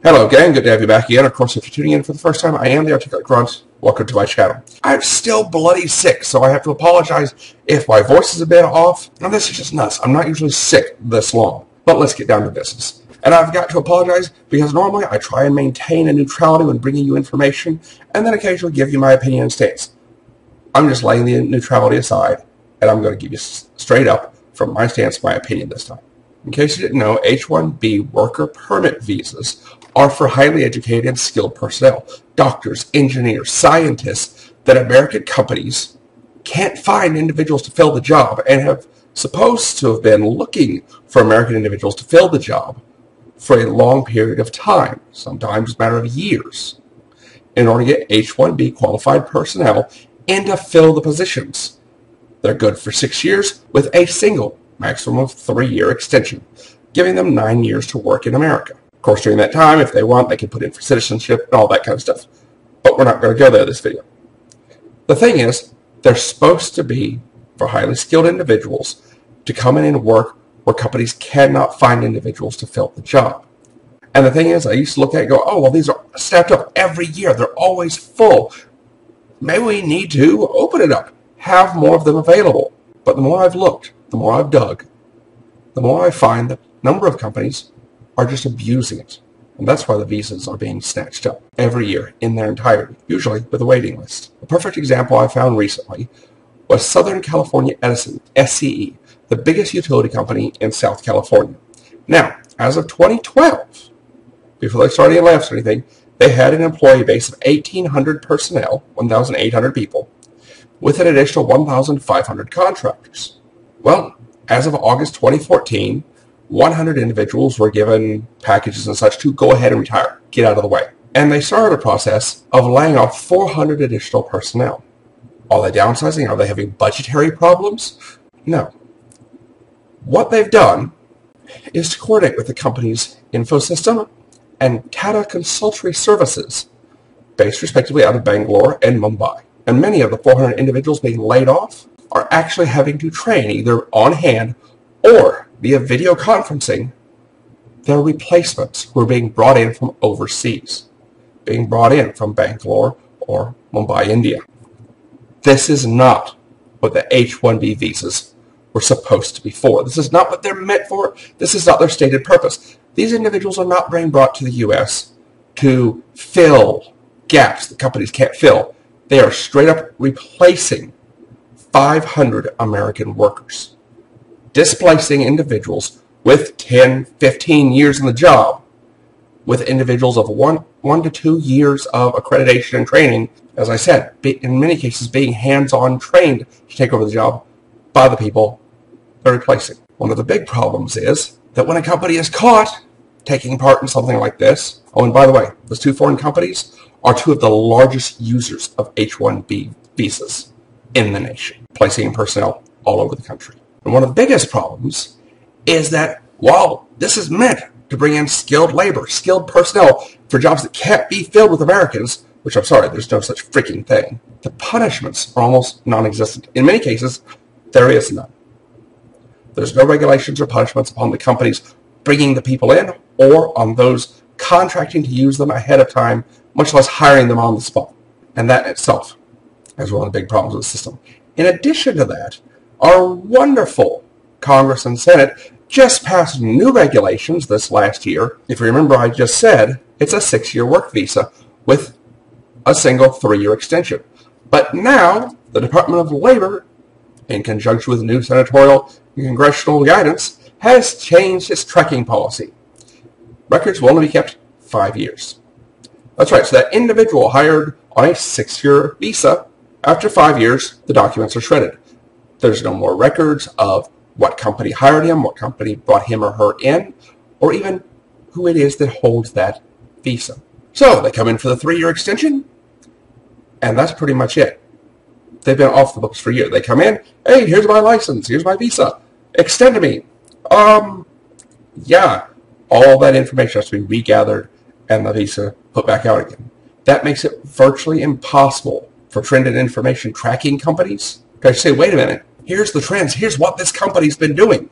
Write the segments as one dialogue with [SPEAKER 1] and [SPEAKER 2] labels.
[SPEAKER 1] Hello gang, good to have you back again. Of course, if you're tuning in for the first time, I am the Articulate Grunt. Welcome to my channel. I'm still bloody sick, so I have to apologize if my voice is a bit off. Now this is just nuts. I'm not usually sick this long. But let's get down to business. And I've got to apologize because normally I try and maintain a neutrality when bringing you information and then occasionally give you my opinion and stance. I'm just laying the neutrality aside and I'm going to give you straight up from my stance my opinion this time. In case you didn't know, H-1B worker permit visas are for highly educated and skilled personnel, doctors, engineers, scientists, that American companies can't find individuals to fill the job and have supposed to have been looking for American individuals to fill the job for a long period of time, sometimes a matter of years, in order to get H-1B qualified personnel in to fill the positions. They're good for 6 years with a single maximum of 3-year extension, giving them 9 years to work in America. Of course, during that time, if they want, they can put in for citizenship and all that kind of stuff. But we're not going to go there this video. The thing is, they're supposed to be for highly skilled individuals to come in and work where companies cannot find individuals to fill the job. And the thing is, I used to look at it and go, oh, well, these are stacked up every year. They're always full. Maybe we need to open it up, have more of them available. But the more I've looked, the more I've dug, the more I find that a number of companies are just abusing it. And that's why the visas are being snatched up every year in their entirety, usually with a waiting list. A perfect example I found recently was Southern California Edison, SCE, the biggest utility company in South California. Now, as of 2012, before they started any layoffs or anything, they had an employee base of 1,800 personnel, 1,800 people, with an additional 1,500 contractors. Well, as of August 2014, 100 individuals were given packages and such to go ahead and retire, get out of the way. And they started a process of laying off 400 additional personnel. Are they downsizing? Are they having budgetary problems? No. What they've done is to coordinate with the company's Infosystem and Tata Consultancy Services, based respectively out of Bangalore and Mumbai. And many of the 400 individuals being laid off are actually having to train either on hand or via video conferencing their replacements who are being brought in from overseas, being brought in from Bangalore or Mumbai, India. This is not what the H-1B visas were supposed to be for. This is not what they're meant for. This is not their stated purpose. These individuals are not being brought to the U.S. to fill gaps that companies can't fill. They are straight up replacing 500 American workers, displacing individuals with 10, 15 years in the job, with individuals of 1 to 2 years of accreditation and training, as I said, in many cases being hands-on trained to take over the job by the people they're replacing. One of the big problems is that when a company is caught taking part in something like this, oh, and by the way, those 2 foreign companies are 2 of the largest users of H-1B visas in the nation, placing personnel all over the country. And one of the biggest problems is that while this is meant to bring in skilled labor, skilled personnel for jobs that can't be filled with Americans, which I'm sorry, there's no such freaking thing, the punishments are almost non-existent. In many cases, there is none. There's no regulations or punishments upon the companies bringing the people in or on those contracting to use them ahead of time, much less hiring them on the spot. And that in itself is one of the big problems with the system. In addition to that, our wonderful Congress and Senate just passed new regulations this last year. If you remember, I just said it's a 6-year work visa with a single 3-year extension. But now, the Department of Labor, in conjunction with new senatorial and congressional guidance, has changed its tracking policy. Records will only be kept 5 years. That's right, so that individual hired on a 6-year visa, after 5 years, the documents are shredded. There's no more records of what company hired him, what company brought him or her in, or even who it is that holds that visa. So they come in for the 3-year extension, and that's pretty much it. They've been off the books for a year. They come in, hey, here's my license, here's my visa, extend to me. Yeah, all that information has to be regathered and the visa put back out again. That makes it virtually impossible for trend and information tracking companies to say, wait a minute, here's the trends, here's what this company's been doing,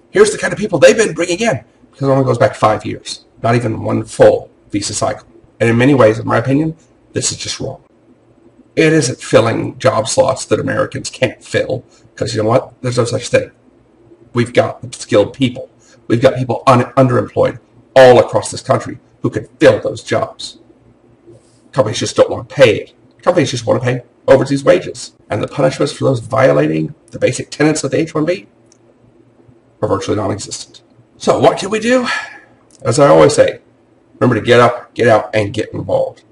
[SPEAKER 1] here's the kind of people they've been bringing in, because it only goes back 5 years, not even one full visa cycle. And in many ways, in my opinion, this is just wrong. It isn't filling job slots that Americans can't fill, because you know what? There's no such thing. We've got skilled people. We've got people underemployed all across this country who can fill those jobs. Companies just don't want to pay it. Companies just want to pay overseas wages. And the punishments for those violating the basic tenets of the H-1B are virtually non-existent. So what can we do? As I always say, remember to get up, get out, and get involved.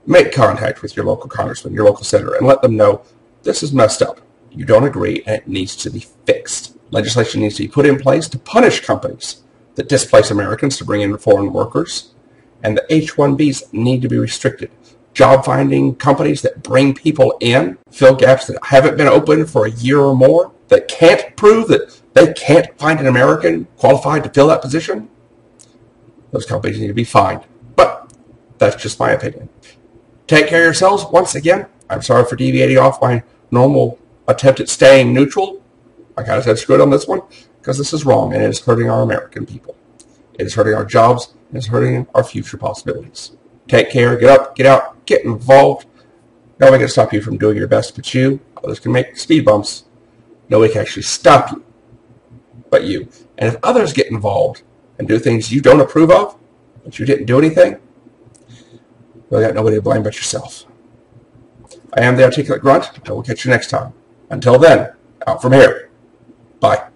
[SPEAKER 1] Make contact with your local congressman, your local senator, and let them know this is messed up. You don't agree, and it needs to be fixed. Legislation needs to be put in place to punish companies that displace Americans to bring in foreign workers. And the H-1Bs need to be restricted. Job-finding companies that bring people in, fill gaps that haven't been open for a year or more, that can't prove that they can't find an American qualified to fill that position, those companies need to be fined. But that's just my opinion. Take care of yourselves. Once again, I'm sorry for deviating off my normal attempt at staying neutral. I kind of said screw it on this one because this is wrong and it is hurting our American people. It is hurting our jobs and it's hurting our future possibilities. Take care. Get up, get out, get involved. Nobody can stop you from doing your best but you. Others can make speed bumps. Nobody can actually stop you but you. And if others get involved and do things you don't approve of, but you didn't do anything, you got nobody to blame but yourself. I am the Articulate Grunt, and we'll catch you next time. Until then, out from here. Bye.